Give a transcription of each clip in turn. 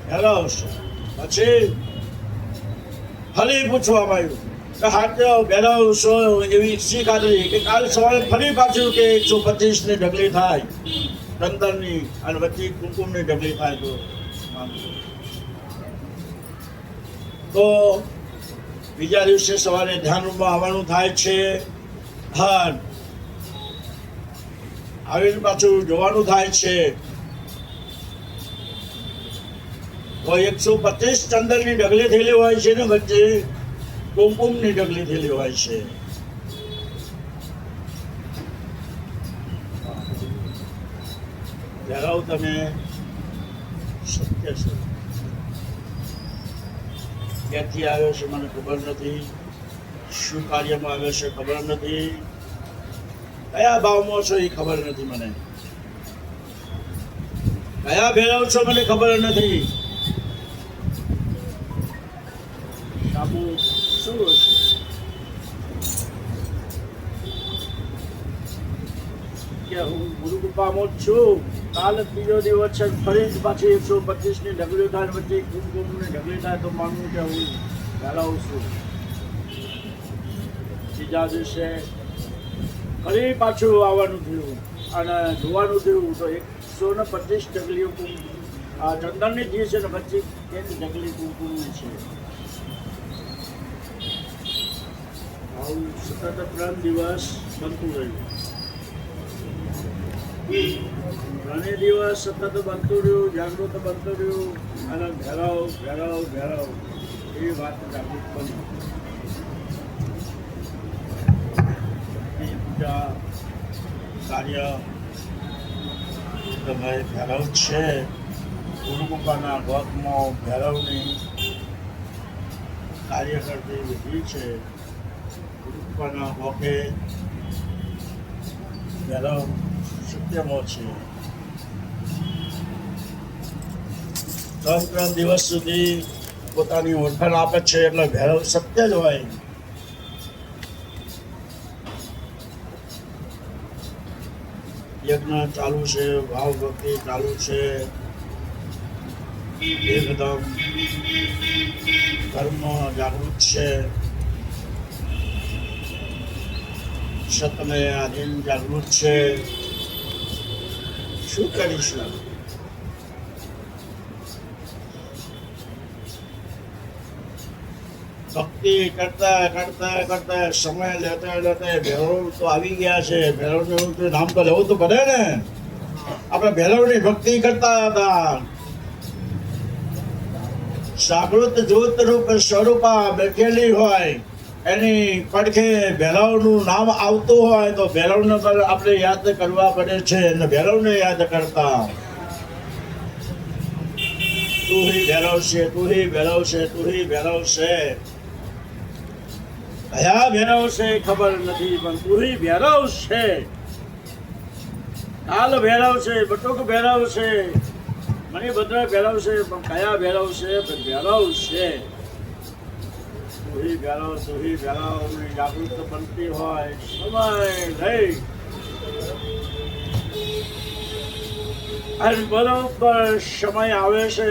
ભેળવશે. પછી ફરી પૂછવામાં આવ્યું કે હાથે ભેળવશો એવી શીખ આવી કે કાલ સવારે ફરી પાછું કે 125ની ઢગલી થાય ચંદનની અને વચ્ચે કુમકુમની ઢગલી થાય તો બીજા દિવસે સવારે ધ્યાનમાં આવવાનું થાય છે. હા, આવીને પાછું જોવાનું થાય છે તો 125 ચંદનની ઢગલી થયેલી હોય છે ને વચ્ચે કુમકુમની ઢગલી થયેલી હોય છે. જણાવો તમે સત્ય છે ક્યાંથી આવ્યો છે મને ખબર નથી, શું કાર્યમાં આવ્યો છે ખબર નથી, કયા ભાવમાં છો એ ખબર નથી, મને કયા ભેળવ છો મને ખબર નથી. સાબુ શું હશે? કે હું ગુરુ કૃપામાં જ છું. કાલ ત્રીજો દિવસ છે, ફરી પાછી 125ની ઢગલી થાય વચ્ચે કુમકુમની ઢગલી થાય તો માનવું કે હું ભેળવું છું. ત્રીજા દિવસે ફરી પાછું આવવાનું થયું અને જોવાનું થયું તો 125 ઢગલીઓ આ ચંદનની જે છે ને વચ્ચે એક ઢગલી કુમકુમની છે. આવું સતત 3 દિવસ બનતું રહ્યું. 3 દિવસ સતત બનતું રહ્યું, જાગૃત બનતું રહ્યું અને ભેળવ એ વાત જાગૃત બની. પૂજા કાર્ય તમે ભેળવ છે. ગુરુ કૃપાના ગોતમાં ભેળવની કાર્ય કરતી વિધિ છે. ગુરુ કૃપાના ગોકે ભેળવ સત્યમાં છે. 3 દિવસ સુધી પોતાની ઓળખાણ આપે છે એટલે ભેળવ સત્ય જ હોય. યજ્ઞ ચાલુ છે, ભાવ ભક્તિ ચાલુ છે, એકદમ ધર્મ જાગૃત છે, સતને આધીન જાગૃત છે. શું કરીશું? ભક્તિ કરતા સમય લેતા ભેરવ તો આવી ગયા છે. ભેરવનું નામ તો લેવું તો પડે ને. આપણે ભેરવની ભક્તિ કરતા હતા. જાગૃત જ્યોત રૂપ સ્વરૂપા બેઠેલી હોય એની પડખે ભેરવનું નામ આવતું હોય તો ભેરવને આપણે યાદ કરવા પડે છે અને ભેરવને યાદ કરતા તું હી ભેરવ છે, તું હી ભેરવ છે, તું હી ભેરવ છે. કયા ભેરવ છે ખબર નથી પણ તું હી ભેરવ છે. કાલ ભેરવ છે, બટુક ભેરવ છે, મણિભદ્ર ભેરવ છે પણ કયા ભેરવ છે? ભેરવ છે. તુહી ભેરવ જાગૃત બનતી હોય સમય લઈ અને બરોબર સમય આવે છે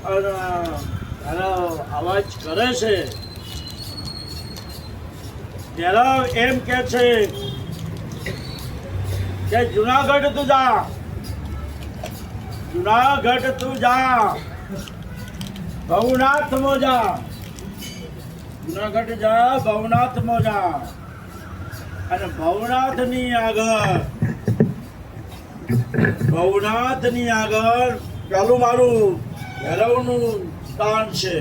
અને અવાજ કરે છે. ભેરવ એમ કે છે કે જુનાગઢ તું જા, જુનાગઢ તું જા, ભવનાથ મોજા, જુનાગઢ જા, ભવનાથ મોજા. અને ભવનાથની આગળ પેલું મારું ભેરવનું સ્થાન છે.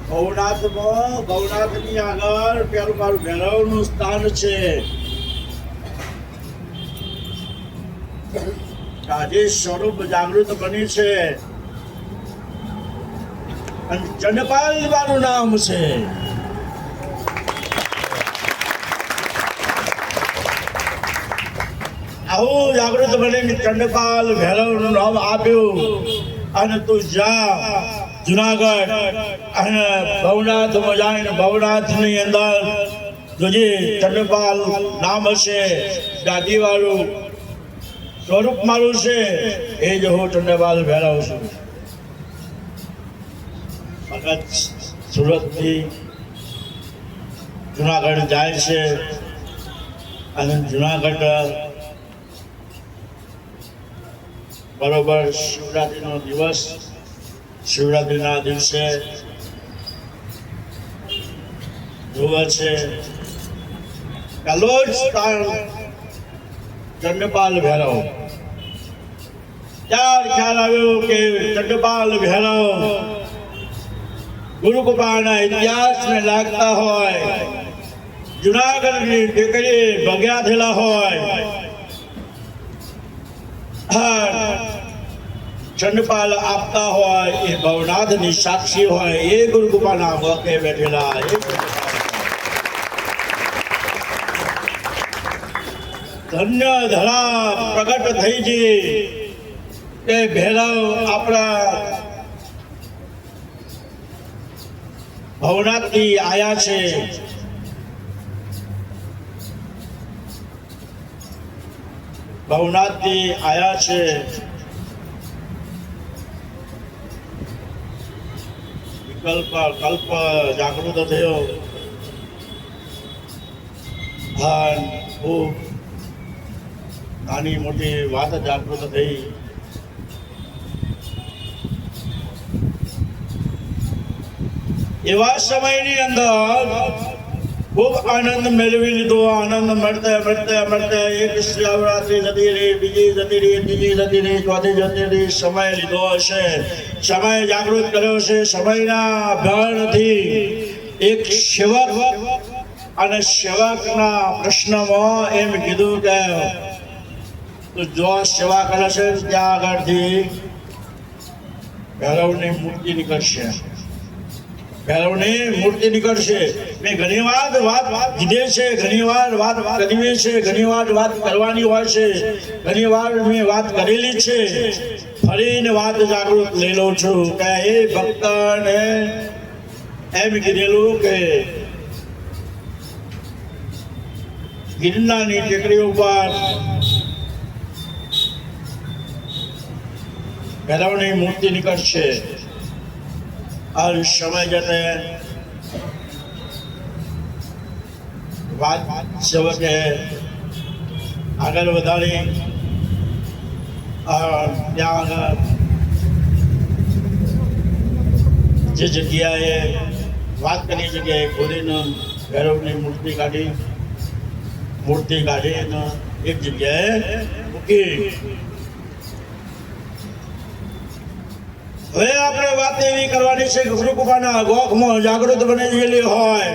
ભવનાથની આગળ પેલું મારું ભેરવનું સ્થાન છે. આજે સ્વરૂપ જાગૃત બની છે અને ચંડપાલ મારું નામ છે. આવું જાગૃત બની ચંડપાલ ભૈરવનું નામ આપ્યું અને તું જા જુનાગઢ અને ભવનાથમાં જઈને ભવનાથની અંદર જોજે ચંદ્રપાલ નામ હશે, દાદીવાળું સ્વરૂપ મારું છે, એ જ હું ચંદ્રપાલ ભેરવ છું. ભગત સુરતથી જુનાગઢ જાય છે અને જુનાગઢ બરોબર શિવરાત્રિનો દિવસ, શિવરાત્રિના દિવસે જોવે છે પહેલો જ સ્થાન ચંદ્રપાલ ભૈરવ. ત્યાર ખ્યાલ આવ્યો કે ચંદ્રપાલ ભૈરવ ગુરુકૃપાના ઇતિહાસને લાગતા હોય, જુનાગઢની ટેકરી ભગ્યા થયેલા હોય, ચંદ્રપાલ આપતા હોય, એ ભવનાથની સાક્ષી હોય, એ ગુરુકૃપાના વખતે બેઠેલા ધન્ય ધરા પ્રગટ થઈ છે કે ભૈરવ આપણા ભવનાથથી આયા છે. ભવનાથથી આયા છે. વિકલ્પ કલ્પ જાગૃત થયો. ખૂબ નાની મોટી વાત જાગૃત થઈ. એવા સમયની અંદર ખૂબ આનંદ મેળવી લીધો. આનંદ મળતે મળતે મળતે એક શિવરાત્રી જતી રહી, બીજી જતી રહી, ત્રીજી જતી રહી, ચોથી જતી રહી. સમય લીધો હશે, સમય જાગૃત કર્યો છે. સમયના અભ્યાનથી એક સેવક અને સેવકના પ્રશ્નમાં એમ કીધું કે જો સેવા કરે છે ત્યાં આગળથી ભૈરવની મૂર્તિ નીકળશે, ભૈરવની મૂર્તિ નીકળશે. મેં ઘણી વાત કીધી છે, ઘણી વાર વાત કરવી છે, ઘણી વાર વાત કરવાની હોય છે, ઘણી વાર મેં વાત કરેલી છે. ફરીને વાત જાગૃત લઈ લઉં છું કે એ ભક્તને એમ કીધેલું કે ગિરનારની ટેકરી ઉપર ભૈરવની મૂર્તિ નીકળશે. આ સમય જતે વાત સેવકે આગળ વધારી. ત્યાં આગળ જે જગ્યાએ વાત કરી જગ્યાએ ખોલીને ભૈરવની મૂર્તિ કાઢીને એક જગ્યાએ મૂકી. હવે આપણે વાત એવી કરવાની છે કે ગુરુકૃપાના ગોખમાં જાગૃત બની ગયેલી હોય.